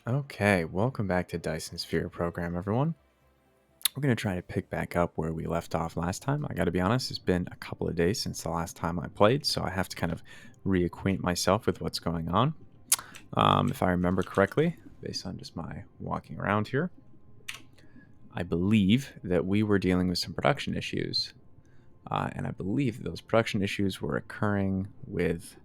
Okay, welcome back to Dyson Sphere Program, everyone. We're going to try to pick back up where we left off last time. I got to be honest, it's been a couple of days since the last time I played, so I have to kind of reacquaint myself with what's going on. If I remember correctly, based on just my walking around here, I believe that we were dealing with some production issues. And I believe those production issues were occurring with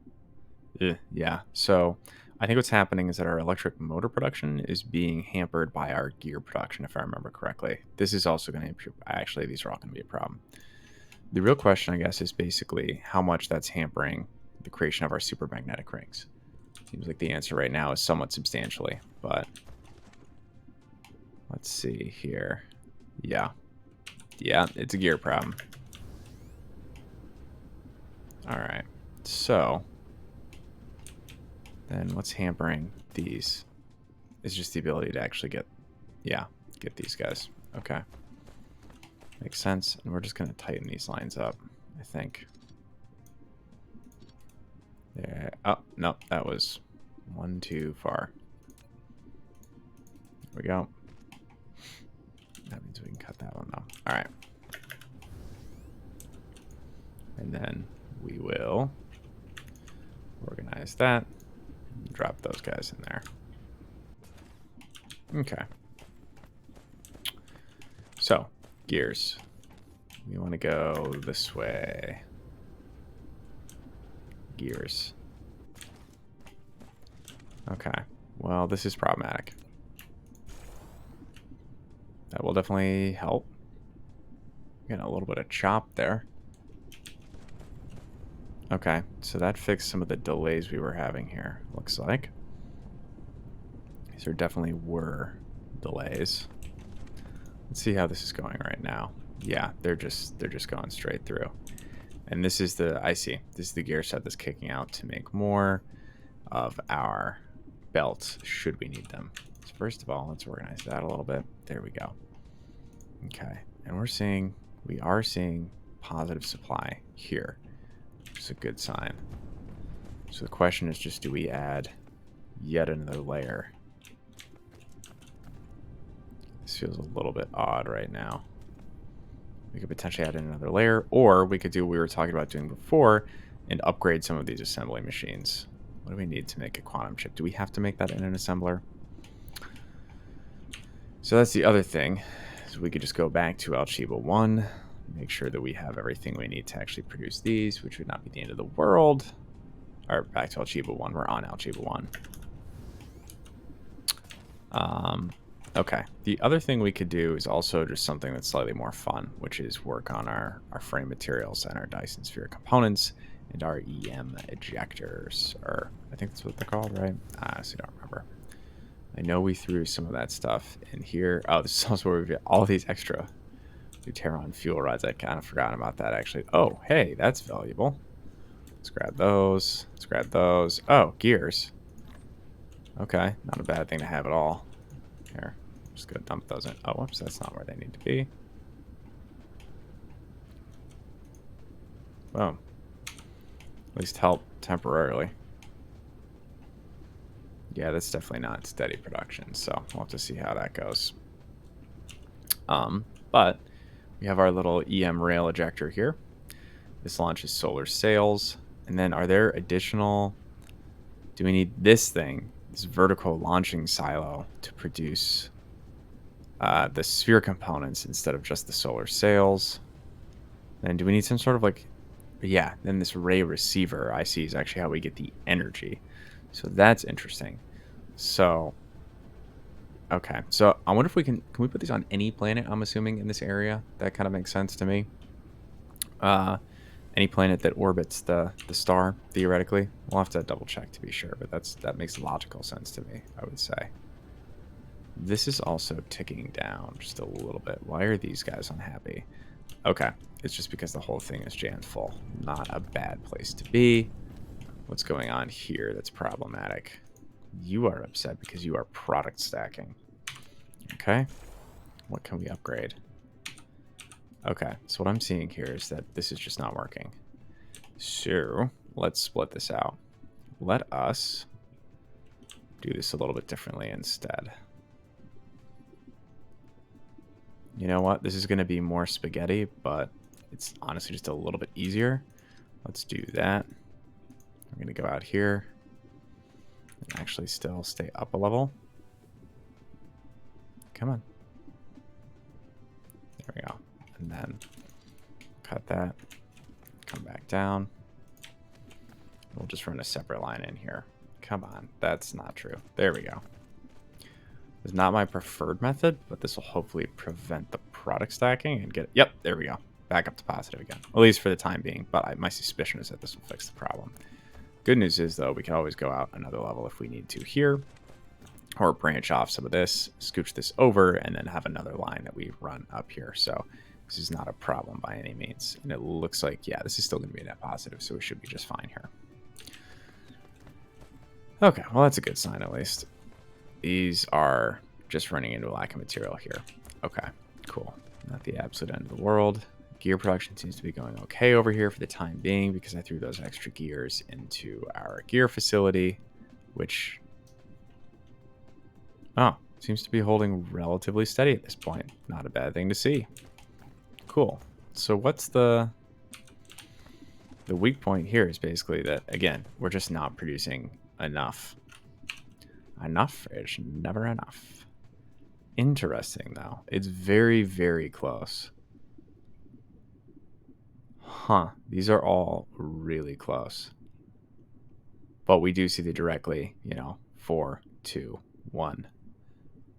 so I think what's happening is that our electric motor production is being hampered by our gear production, if I remember correctly. This is also going to actually, these are all going to be a problem. The real question, I guess, is basically how much that's hampering the creation of our supermagnetic rings. Seems like the answer right now is somewhat substantially, but let's see here. Yeah, it's a gear problem. All right, so then what's hampering these is just the ability to actually get these guys. Okay. Makes sense. And we're just going to tighten these lines up, I think. There. Oh, no, that was one too far. There we go. That means we can cut that one, though. All right. And then we will organize that. Drop those guys in there. Okay. So, gears. We want to go this way. Gears. Okay. Well, this is problematic. That will definitely help. Getting a little bit of chop there. Okay, so that fixed some of the delays we were having here, looks like. These there definitely were delays. Let's see how this is going right now. Yeah, they're just going straight through. And this is this is the gear set that's kicking out to make more of our belts should we need them. So first of all, let's organize that a little bit. There we go. Okay, and we are seeing positive supply here. It's a good sign. So the question is just, do we add yet another layer? This feels a little bit odd right now. We could potentially add in another layer, or we could do what we were talking about doing before and upgrade some of these assembly machines. What do we need to make a quantum chip? Do we have to make that in an assembler? So that's the other thing. So we could just go back to Alchiba 1, make sure that we have everything we need to actually produce these, which would not be the end of the world. Or back to Alchiba 1. We're on Alchiba 1. Okay. The other thing we could do is also just something that's slightly more fun, which is work on our frame materials and our Dyson Sphere components and our EM ejectors. Or I think that's what they're called, right? I honestly don't remember. I know we threw some of that stuff in here. Oh, this is also where we get all these extra Deuteron fuel rods. I kind of forgot about that, actually. Oh, hey, that's valuable. Let's grab those. Let's grab those. Oh, gears. Okay, not a bad thing to have at all. Here, just go dump those in. Oh, whoops, that's not where they need to be. Boom. At least help temporarily. Yeah, that's definitely not steady production, so we'll have to see how that goes. But we have our little EM rail ejector here. This launches solar sails. And then are there additional... Do we need this thing, this vertical launching silo, to produce the sphere components instead of just the solar sails? Then do we need some sort of like... Yeah, then this ray receiver I see is actually how we get the energy. So that's interesting. So... Okay, so I wonder if we can we put these on any planet, I'm assuming, in this area? That kind of makes sense to me. Any planet that orbits the star, theoretically. We'll have to double check to be sure, but that makes logical sense to me, I would say. This is also ticking down just a little bit. Why are these guys unhappy? Okay, it's just because the whole thing is jammed full. Not a bad place to be. What's going on here that's problematic? You are upset because you are product stacking. Okay, what can we upgrade? Okay, so what I'm seeing here is that this is just not working. So let's split this out. Let us do this a little bit differently instead. You know what? This is going to be more spaghetti, but it's honestly just a little bit easier. Let's do that. I'm going to go out here and actually still stay up a level. Come on. There we go. And then cut that. Come back down. We'll just run a separate line in here. Come on. That's not true. There we go. It's not my preferred method, but this will hopefully prevent the product stacking and get it. Yep, there we go. Back up to positive again. At least for the time being. But my suspicion is that this will fix the problem. Good news is, though, we can always go out another level if we need to here. Or branch off some of this, scooch this over, and then have another line that we run up here. So this is not a problem by any means. And it looks like, yeah, this is still going to be a net positive, so we should be just fine here. Okay, well, that's a good sign at least. These are just running into a lack of material here. Okay, cool. Not the absolute end of the world. Gear production seems to be going okay over here for the time being because I threw those extra gears into our gear facility, which... oh, seems to be holding relatively steady at this point. Not a bad thing to see. Cool. So what's the weak point here is basically that, again, we're just not producing enough. Enough is never enough. Interesting, though. It's very, very close. Huh. These are all really close. But we do see the directly, 4, 2, 1.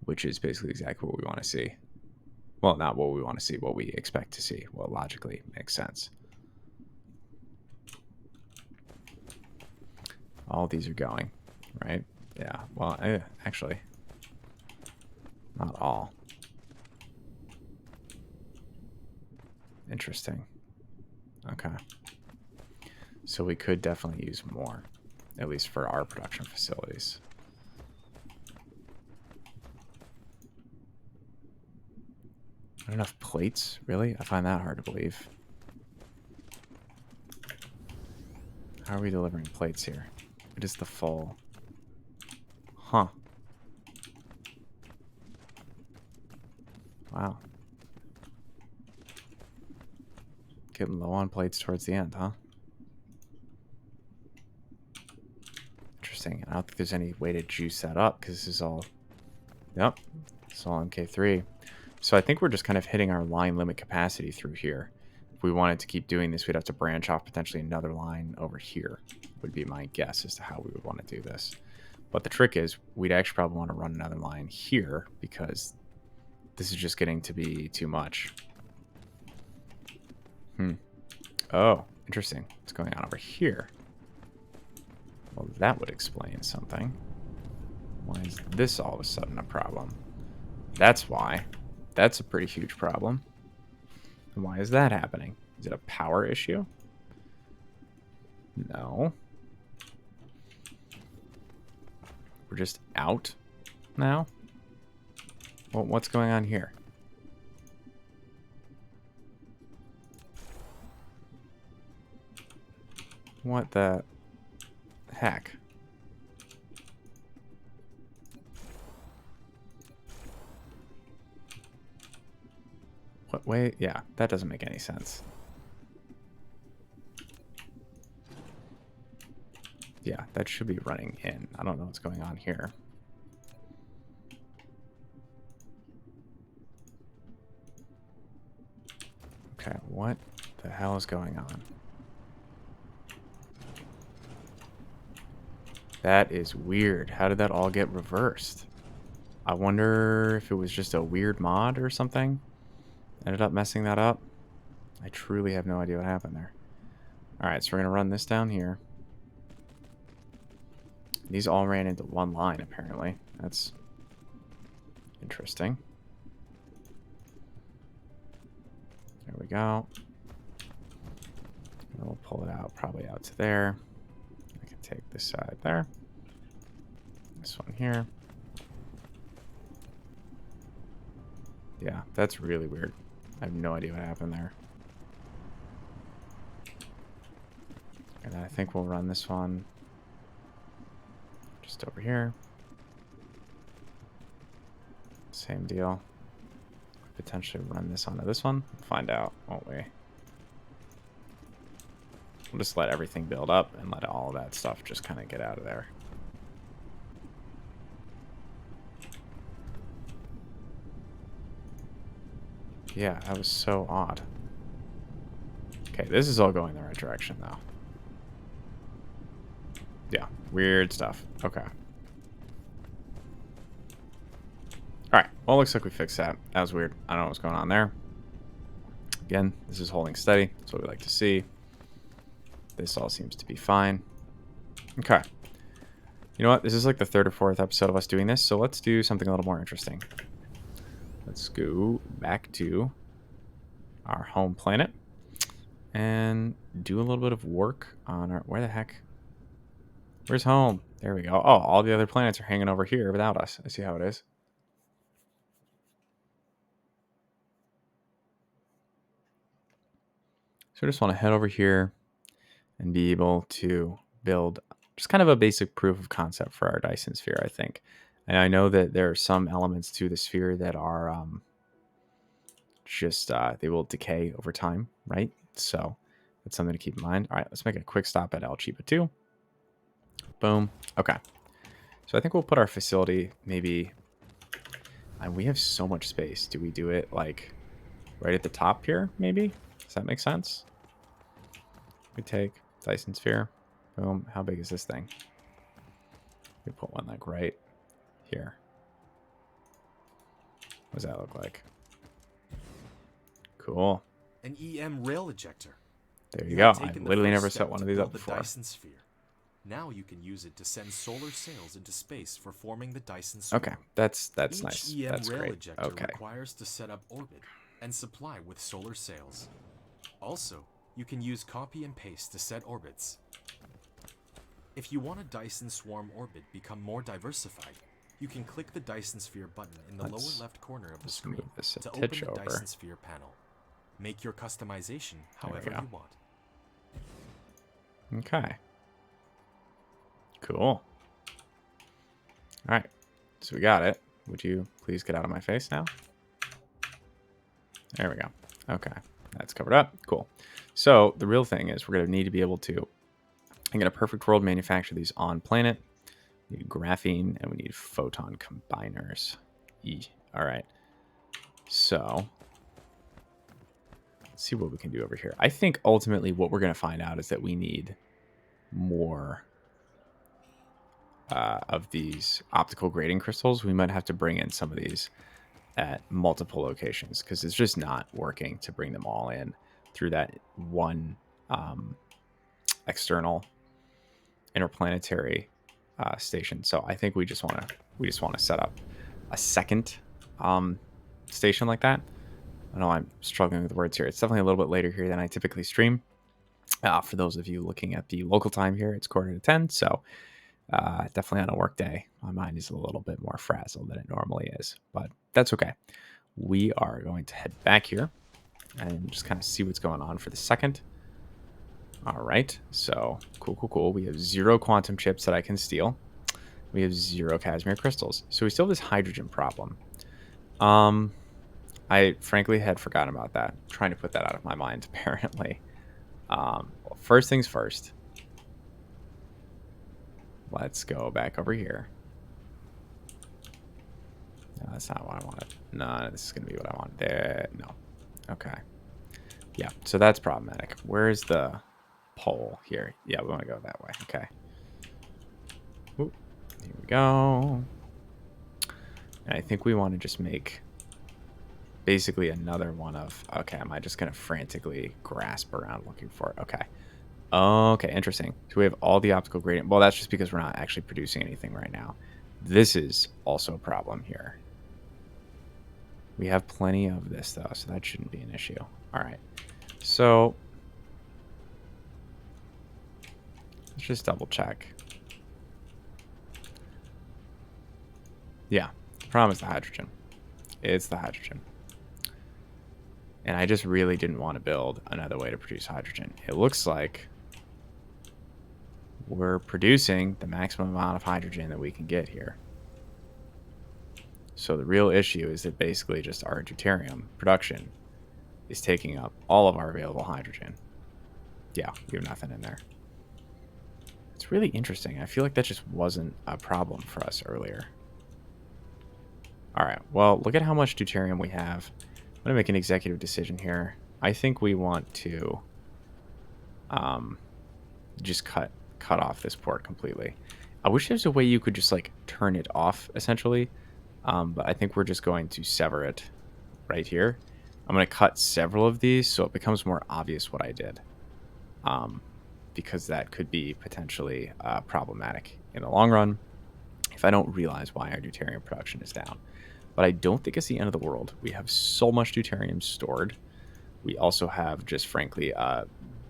Which is basically exactly what we want to see. Well, not what we want to see, what we expect to see. Well, logically makes sense. All these are going, right? Yeah, well, actually, not all. Interesting. Okay. So we could definitely use more, at least for our production facilities. Not enough plates? Really? I find that hard to believe. How are we delivering plates here? It is the full... huh. Wow. Getting low on plates towards the end, huh? Interesting. I don't think there's any way to juice that up because this is all... yep. It's all MK3. So I think we're just kind of hitting our line limit capacity through here. If we wanted to keep doing this, we'd have to branch off potentially another line over here, would be my guess as to how we would want to do this. But the trick is, we'd actually probably want to run another line here because this is just getting to be too much. Oh, interesting. What's going on over here? Well, that would explain something. Why is this all of a sudden a problem? That's why. That's a pretty huge problem. And why is that happening? Is it a power issue? No. We're just out now? Well, what's going on here? What the heck? What way? Yeah, that doesn't make any sense. Yeah, that should be running in. I don't know what's going on here. Okay, what the hell is going on? That is weird. How did that all get reversed? I wonder if it was just a weird mod or something. Ended up messing that up. I truly have no idea what happened there. Alright, so we're going to run this down here. These all ran into one line, apparently. That's interesting. There we go. And we'll pull it out, probably out to there. I can take this side there. This one here. Yeah, that's really weird. I have no idea what happened there. And then I think we'll run this one just over here. Same deal. Potentially run this onto this one. Find out, won't we? We'll just let everything build up and let all of that stuff just kind of get out of there. Yeah, that was so odd. Okay, this is all going the right direction, though. Yeah, weird stuff. Okay. Alright, well, it looks like we fixed that. That was weird. I don't know what's going on there. Again, this is holding steady. That's what we like to see. This all seems to be fine. Okay. You know what? This is like the third or fourth episode of us doing this, so let's do something a little more interesting. Let's go back to our home planet and do a little bit of work on our... Where the heck? Where's home? There we go. Oh, all the other planets are hanging over here without us. I see how it is. So I just want to head over here and be able to build just kind of a basic proof of concept for our Dyson Sphere, I think. And I know that there are some elements to the sphere that are they will decay over time, right? So that's something to keep in mind. All right, let's make a quick stop at Alchiba IV. Boom. Okay. So I think we'll put our facility maybe... And we have so much space. Do we do it like right at the top here, maybe? Does that make sense? We take Dyson Sphere. Boom. How big is this thing? We put one like right here. What does that look like? Cool. An EM rail ejector. There you go. I literally never set one of these up before. The Dyson Sphere. Now you can use it to send solar sails into space for forming the Dyson Sphere. Okay, that's Each nice. EM That's rail great. ejector Okay. requires to set up orbit and supply with solar sails. Also, you can use copy and paste to set orbits. If you want a Dyson swarm orbit become more diversified, you can click the Dyson Sphere button in the lower left corner of the screen to open the Dyson Sphere panel. Make your customization however you want. Okay. Cool. All right. So we got it. Would you please get out of my face now? There we go. Okay. That's covered up. Cool. So the real thing is we're going to need to be able to, in a perfect world, manufacture these on planet. We need graphene and we need photon combiners. All right. So let's see what we can do over here. I think ultimately what we're going to find out is that we need more of these optical grading crystals. We might have to bring in some of these at multiple locations because it's just not working to bring them all in through that one external interplanetary station. So I think we just want to set up a second station like that. I know I'm struggling with the words here. It's definitely a little bit later here than I typically stream. For those of you looking at the local time here, it's 9:45. So definitely on a work day, my mind is a little bit more frazzled than it normally is, but that's okay. We are going to head back here and just kind of see what's going on for the second. All right, so cool. We have 0 quantum chips that I can steal. We have 0 Casimir crystals. So we still have this hydrogen problem. I frankly had forgotten about that. I'm trying to put that out of my mind, apparently. Well, first things first. Let's go back over here. No, that's not what I wanted. No, this is going to be what I want. There. No. Okay. Yeah, so that's problematic. Where's the pole here? Yeah, we want to go that way. Okay. Ooh, here we go. And I think we want to just make basically another one of... Okay, am I just going to frantically grasp around looking for it? Okay. Okay, interesting. So we have all the optical gradient. Well, that's just because we're not actually producing anything right now. This is also a problem here. We have plenty of this, though, so that shouldn't be an issue. All right. So let's just double check. Yeah, the problem is the hydrogen. It's the hydrogen. And I just really didn't want to build another way to produce hydrogen. It looks like we're producing the maximum amount of hydrogen that we can get here. So the real issue is that basically just our deuterium production is taking up all of our available hydrogen. Yeah, we have nothing in there. It's really interesting. I feel like that just wasn't a problem for us earlier. All right, well, look at how much deuterium we have. I'm going to make an executive decision here. I think we want to just cut off this port completely. I wish there's a way you could just like turn it off essentially, but I think we're just going to sever it right here. I'm going to cut several of these so it becomes more obvious what I did, because that could be potentially problematic in the long run if I don't realize why our deuterium production is down. But I don't think it's the end of the world. We have so much deuterium stored. We also have just frankly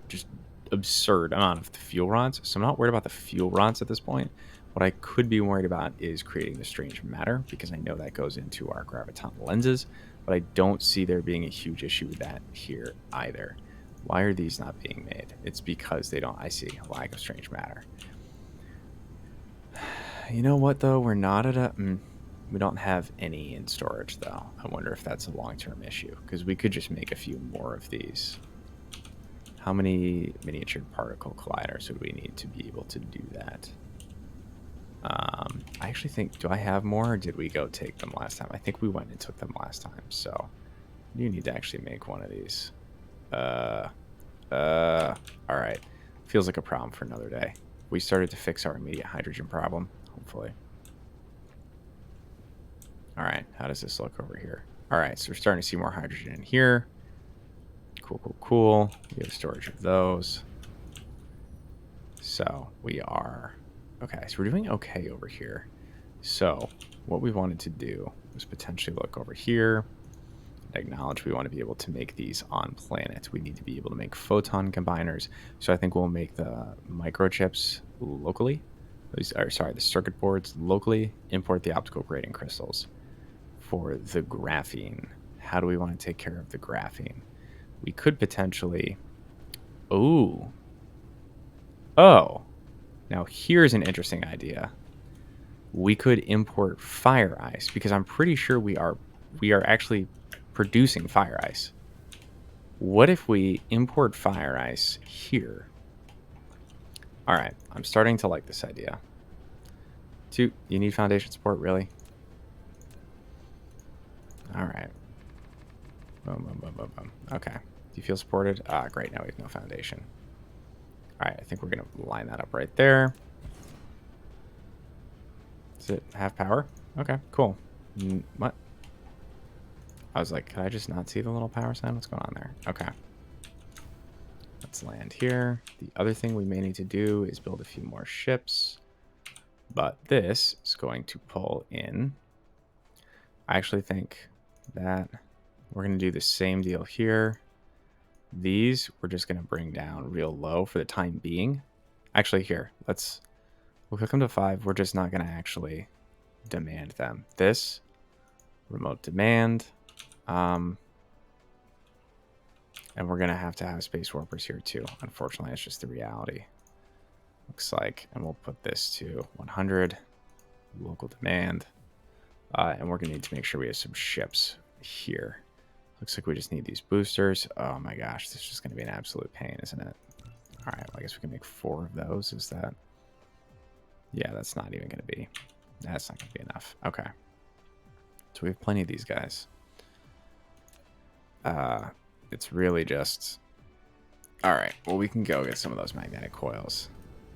just absurd amount of fuel rods. So I'm not worried about the fuel rods at this point. What I could be worried about is creating the strange matter, because I know that goes into our graviton lenses, but I don't see there being a huge issue with that here either. Why are these not being made? It's because they don't, I see a lack of strange matter. You know what though? We're not at a, we don't have any in storage though. I wonder if that's a long-term issue, because we could just make a few more of these. How many miniature particle colliders would we need to be able to do that? I actually think, do I have more, or did we go take them last time? I think we went and took them last time, so you need to actually make one of these. All right. Feels like a problem for another day. We started to fix our immediate hydrogen problem, hopefully. All right, how does this look over here? All right, so we're starting to see more hydrogen in here. Cool, cool, cool. We have storage of those. So we are, okay, so we're doing okay over here. So what we wanted to do was potentially look over here and acknowledge we want to be able to make these on planet. We need to be able to make photon combiners. So I think we'll make the microchips locally. Or sorry, the circuit boards locally, import the optical grading crystals. For the graphene, how do we want to take care of the graphene? We could potentially, oh, now here's an interesting idea. We could import fire ice, because I'm pretty sure we are actually producing fire ice. What if we import fire ice here? All right, I'm starting to like this idea. You need foundation support, really? All right. Boom, boom, boom, boom, boom. Okay. Do you feel supported? Great. Now we have no foundation. All right. I think we're going to line that up right there. Does it have power? Okay, cool. What? I was like, could I just not see the little power sign? What's going on there? Okay. Let's land here. The other thing we may need to do is build a few more ships. But this is going to pull in. I actually think that we're going to do the same deal here. These we're just going to bring down real low for the time being. Actually, here, we'll click them to 5. We're just not going to actually demand them. This, remote demand. And we're going to have space warpers here too. Unfortunately, it's just the reality. Looks like, and we'll put this to 100, local demand. And we're going to need to make sure we have some ships here. Looks like we just need these boosters. Oh my gosh, this is just going to be an absolute pain, isn't it? All right, well, I guess we can make 4 of those. Is that? Yeah, that's not even going to be. That's not going to be enough. Okay. So we have plenty of these guys. It's really just... All right, well, we can go get some of those magnetic coils.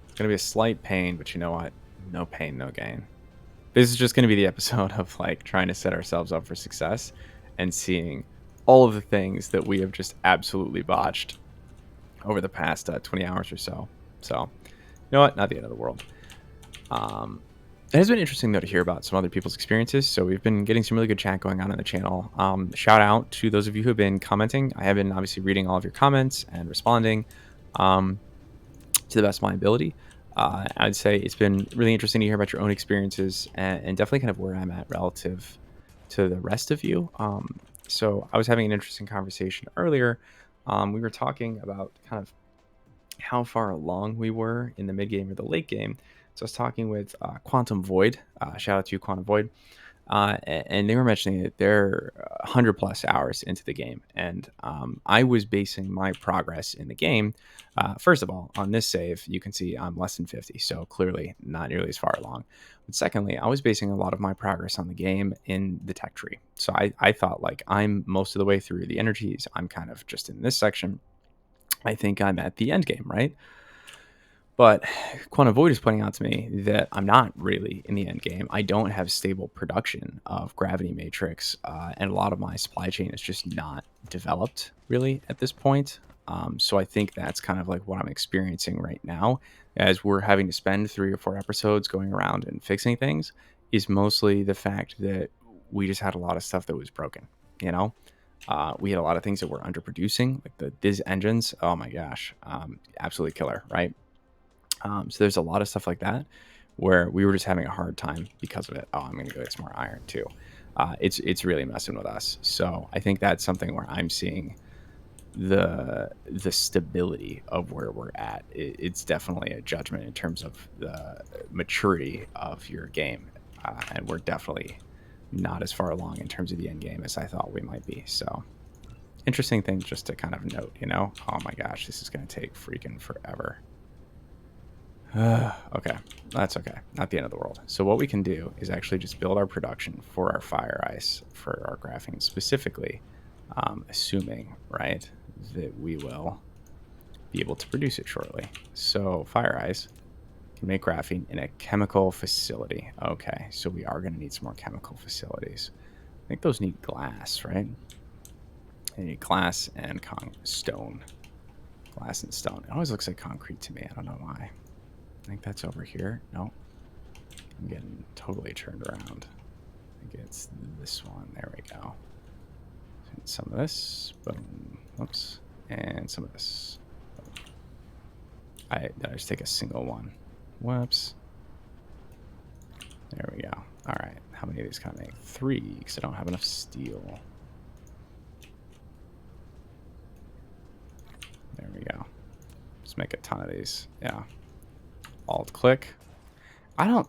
It's going to be a slight pain, but you know what? No pain, no gain. This is just going to be the episode of like trying to set ourselves up for success and seeing all of the things that we have just absolutely botched over the past 20 hours or so. So, you know what? Not the end of the world. It has been interesting, though, to hear about some other people's experiences. So we've been getting some really good chat going on the channel. Shout out to those of you who have been commenting. I have been obviously reading all of your comments and responding to the best of my ability. I'd say it's been really interesting to hear about your own experiences and definitely kind of where I'm at relative to the rest of you. So I was having an interesting conversation earlier. We were talking about kind of how far along we were in the mid game or the late game. So I was talking with Quantum Void. Shout out to you, Quantum Void. And they were mentioning that they're 100 plus hours into the game. And I was basing my progress in the game, first of all, on this save. You can see I'm less than 50, so clearly not nearly as far along. But secondly, I was basing a lot of my progress on the game in the tech tree. So I thought, like, I'm most of the way through the energies. I'm kind of just in this section. I think I'm at the end game, right? But Quantum Void is pointing out to me that I'm not really in the end game. I don't have stable production of Gravity Matrix, and a lot of my supply chain is just not developed really at this point. So I think that's kind of like what I'm experiencing right now, as we're having to spend 3 or 4 episodes going around and fixing things, is mostly the fact that we just had a lot of stuff that was broken. You know, we had a lot of things that were underproducing, like the Diz engines. Oh my gosh, absolutely killer, right? So there's a lot of stuff like that where we were just having a hard time because of it. Oh, I'm gonna go get some more iron too. It's really messing with us. So I think that's something where I'm seeing the stability of where we're at. It's definitely a judgment in terms of the maturity of your game, and we're definitely not as far along in terms of the end game as I thought we might be. So interesting thing just to kind of note. Oh my gosh, this is gonna take freaking forever. Okay, that's okay. Not the end of the world. So what we can do is actually just build our production for our fire ice, for our graphene specifically, assuming, right, that we will be able to produce it shortly. So fire ice can make graphene in a chemical facility. Okay, so we are going to need some more chemical facilities. I think those need glass, right? They need glass and stone. Glass and stone. It always looks like concrete to me. I don't know why. I think that's over here. No. I'm getting totally turned around. I think it's this one. There we go. Some of this. Boom. Whoops. And some of this. Did I just take a single one? Whoops. There we go. All right. How many of these can I make? 3, because I don't have enough steel. There we go. Just make a ton of these. Yeah. Alt click. Yeah,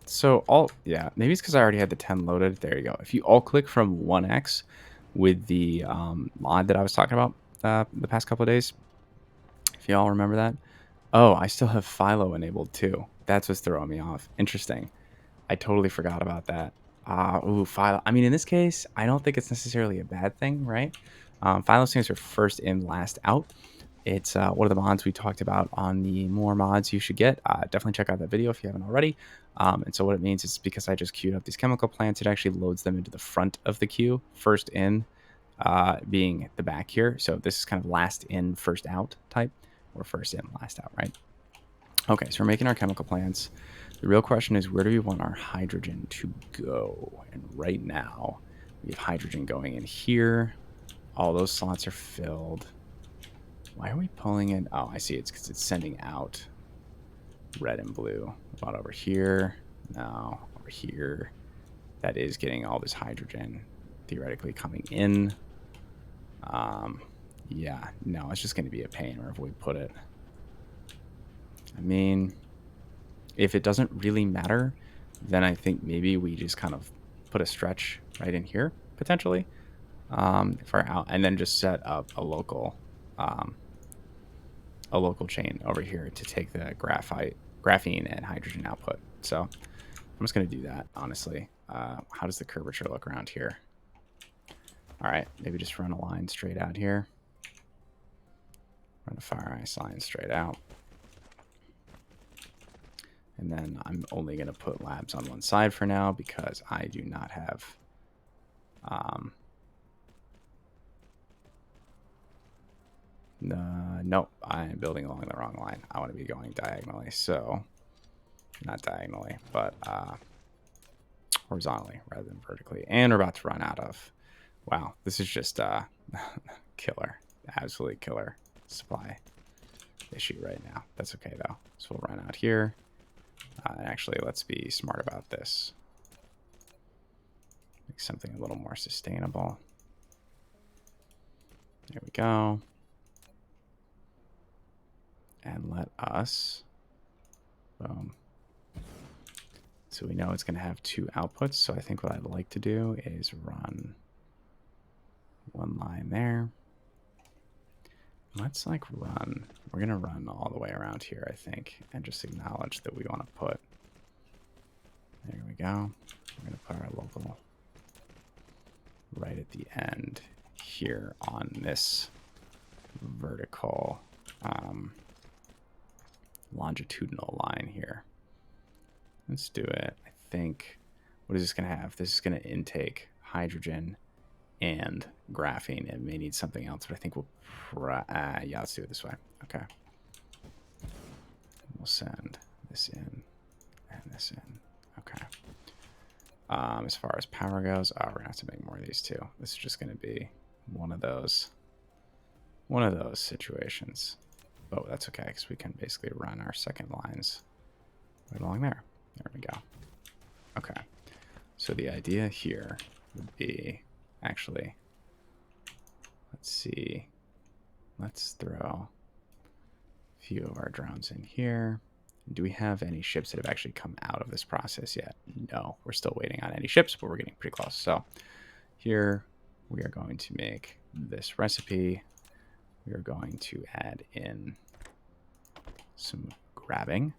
maybe it's because I already had the 10 loaded. There you go. If you alt click from 1x with the mod that I was talking about the past couple of days, if y'all remember that. Oh, I still have Philo enabled too. That's what's throwing me off. Interesting. I totally forgot about that. Philo. I mean, in this case, I don't think it's necessarily a bad thing, right? Philo stands for first in, last out. It's one of the mods we talked about on the more mods you should get. Definitely check out that video if you haven't already. And so what it means is, because I just queued up these chemical plants, it actually loads them into the front of the queue, first in being the back here. So this is kind of last in, first out type, or first in, last out, right? Okay, so we're making our chemical plants. The real question is, where do we want our hydrogen to go? And right now, we have hydrogen going in here. All those slots are filled. Why are we pulling it? Oh, I see. It's because it's sending out red and blue. About over here. No, over here. That is getting all this hydrogen theoretically coming in. Yeah, no, it's just going to be a pain wherever we put it. I mean, if it doesn't really matter, then I think maybe we just kind of put a stretch right in here, potentially. For out, and then just set up a local chain over here to take the graphene and hydrogen output. So I'm just going to do that, honestly. How does the curvature look around here? All right, maybe just run a line straight out here. Run a fire ice line straight out. And then I'm only going to put labs on one side for now because I do not have... nope, I'm building along the wrong line. I want to be going diagonally, so... Not diagonally, but horizontally rather than vertically. And we're about to run out of... Wow, this is just killer. Absolutely killer supply issue right now. That's okay, though. So we'll run out here. And actually, let's be smart about this. Make something a little more sustainable. There we go. And let us... Boom. So we know it's going to have 2 outputs. So I think what I'd like to do is run one line there. Let's like run. We're going to run all the way around here, I think, and just acknowledge that we want to put. There we go. We're going to put our local right at the end here on this vertical longitudinal line here. Let's do it. I think, what is this going to have? This is going to intake hydrogen and graphene. It may need something else, but I think we'll, yeah, let's do it this way. Okay. We'll send this in and this in. Okay. As far as power goes, we're going to have to make more of these too. This is just going to be one of those situations. Oh, that's okay, because we can basically run our second lines right along there. There we go. Okay. So the idea here would be, actually, let's see. Let's throw a few of our drones in here. Do we have any ships that have actually come out of this process yet? No, we're still waiting on any ships, but we're getting pretty close. So here we are going to make this recipe. We are going to add in some grabbing.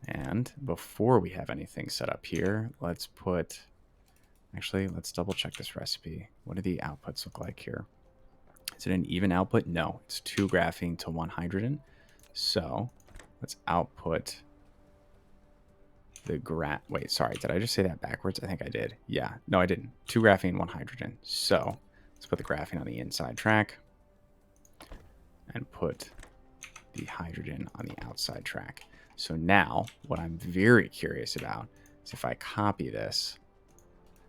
And before we have anything set up here, let's put, actually, let's double check this recipe. What do the outputs look like here? Is it an even output? No, it's 2 graphene to 1 hydrogen. So let's output the wait, sorry, did I just say that backwards? I think I did. Yeah, no, I didn't. 2 graphene, 1 hydrogen. So let's put the graphene on the inside track and put the hydrogen on the outside track. So now what I'm very curious about is if I copy this,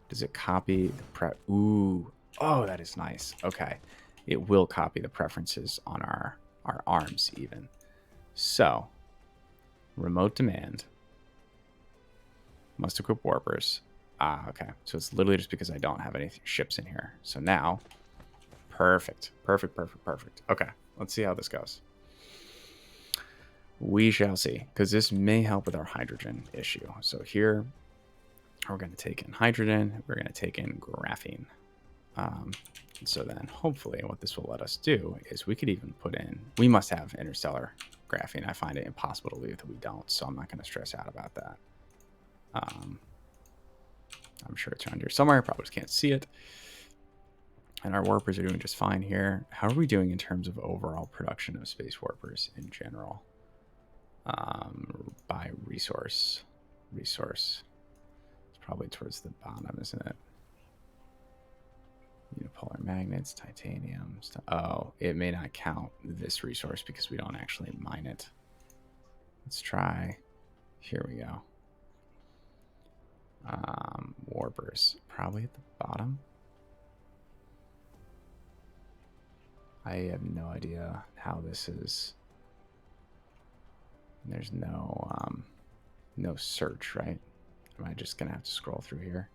does it copy the ooh, oh, that is nice. Okay. It will copy the preferences on our arms even. So remote demand must equip warpers. Okay. So it's literally just because I don't have any ships in here. So now, perfect. Okay. Let's see how this goes. We shall see, because this may help with our hydrogen issue. So here, we're going to take in hydrogen. We're going to take in graphene. So then, hopefully, what this will let us do is we could even put in, we must have interstellar graphene. I find it impossible to believe that we don't, so I'm not going to stress out about that. I'm sure it's around here somewhere. Probably just can't see it. And our warpers are doing just fine here. How are we doing in terms of overall production of space warpers in general? By resource. It's probably towards the bottom, isn't it? Unipolar magnets, titanium. Oh, it may not count this resource because we don't actually mine it. Let's try. Here we go. Warpers, probably at the bottom. I have no idea how this is. There's no no search, right? Am I just gonna have to scroll through here?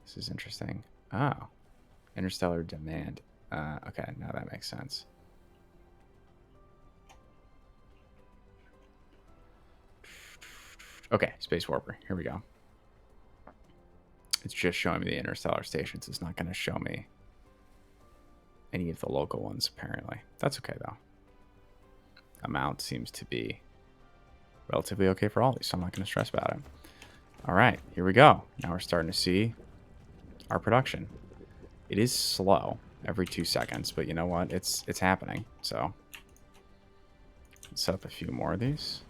This is interesting. Oh, interstellar demand. Okay, now that makes sense. Okay, space warper. Here we go. It's just showing me the interstellar stations. It's not going to show me any of the local ones, apparently. That's okay, though. Amount seems to be relatively okay for all these, so I'm not going to stress about it. All right, here we go. Now we're starting to see our production. It is slow every 2 seconds, but you know what? It's happening. So let's set up a few more of these.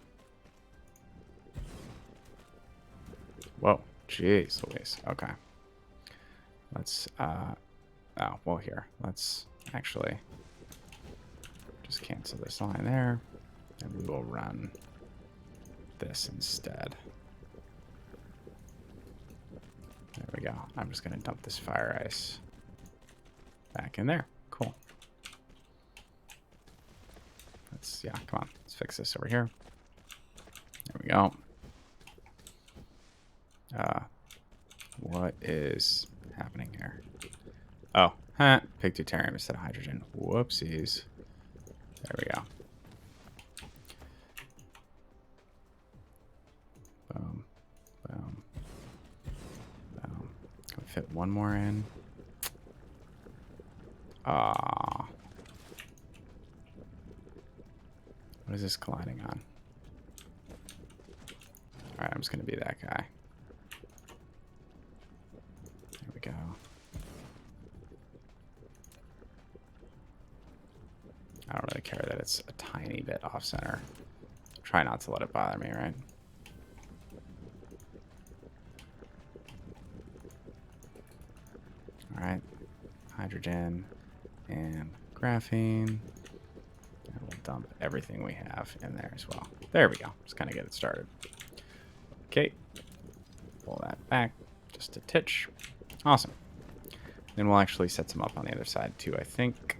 Whoa, jeez Louise. Okay. Let's, oh, well, here. Let's actually just cancel this line there, and we will run this instead. There we go. I'm just going to dump this fire ice back in there. Cool. Let's, yeah, come on. Let's fix this over here. There we go. What is happening here? Oh, picked deuterium instead of hydrogen. Whoopsies. There we go. Boom, boom, fit one more in. Ah. What is this colliding on? Alright, I'm just going to be that guy. There we go. I don't really care that it's a tiny bit off-center. Try not to let it bother me, right? Alright. Hydrogen and graphene. And we'll dump everything we have in there as well. There we go. Just kind of get it started. Okay. Pull that back just a titch. Awesome. Then we'll actually set some up on the other side too, I think.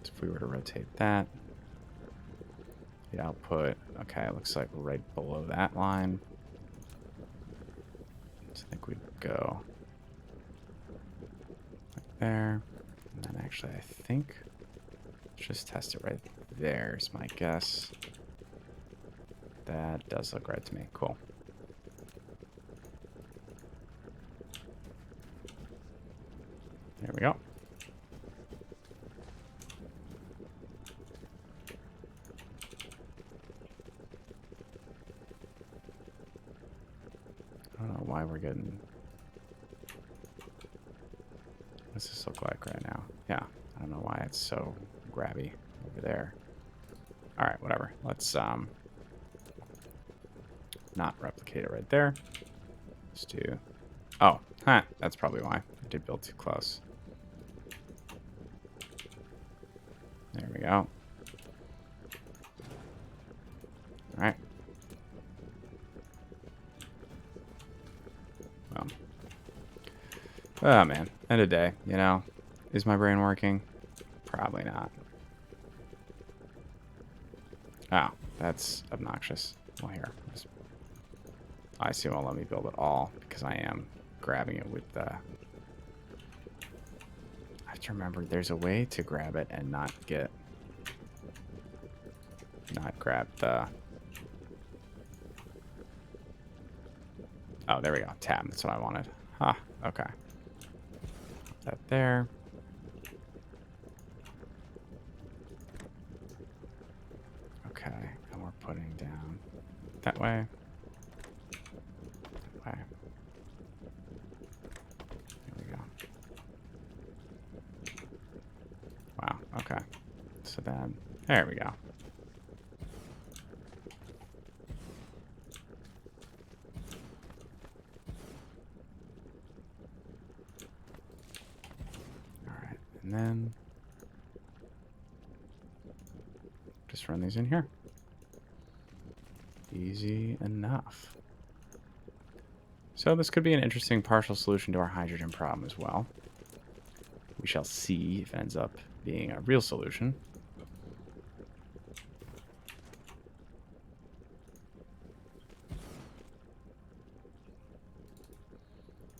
If we were to rotate that, the output, okay, it looks like right below that line. So I think we'd go like there. And then actually, I think, let's just test it right there is my guess. That does look right to me. Cool. There we go. I don't know why we're getting... What's this look like right now? Yeah, I don't know why it's so grabby over there. All right, whatever. Let's not replicate it right there. Let's do... Oh, huh, that's probably why. I did build too close. There we go. All right. Well. Oh, man. End of day, you know. Is my brain working? Probably not. Oh, that's obnoxious. Well, here. I see won't let me build it all because I am grabbing it with the... I have to remember there's a way to grab it and not grab the... Oh, there we go. Tab. That's what I wanted. Huh. Okay. Put that there. Okay. And we're putting down that way. That way. There we go. Wow. Okay. So then, there we go. And then just run these in here. Easy enough. So this could be an interesting partial solution to our hydrogen problem as well. We shall see if it ends up being a real solution.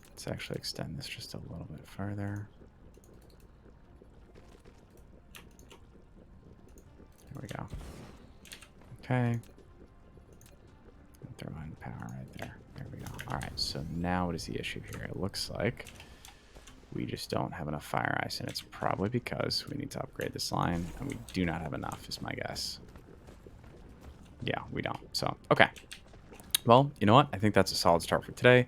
Let's actually extend this just a little bit further. There we go. Okay. Throw in power right there. There we go. All right, so now what is the issue here? It looks like we just don't have enough fire ice, and it's probably because we need to upgrade this line, and we do not have enough, is my guess. Yeah, we don't. So, okay. Well, you know what? I think that's a solid start for today.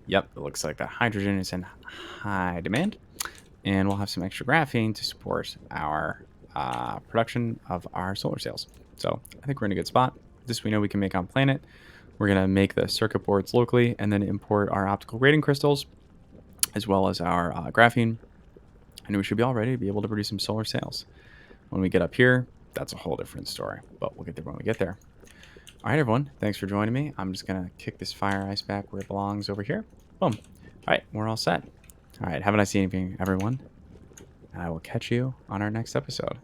Yep, it looks like that hydrogen is in high demand, and we'll have some extra graphene to support our production of our solar sails. So I think we're in a good spot. This we know we can make on planet. We're going to make the circuit boards locally and then import our optical grading crystals as well as our graphene. And we should be all ready to be able to produce some solar sails. When we get up here, that's a whole different story, but we'll get there when we get there. All right, everyone. Thanks for joining me. I'm just going to kick this fire ice back where it belongs over here. Boom. All right, we're all set. All right, have a nice evening, everyone. And I will catch you on our next episode.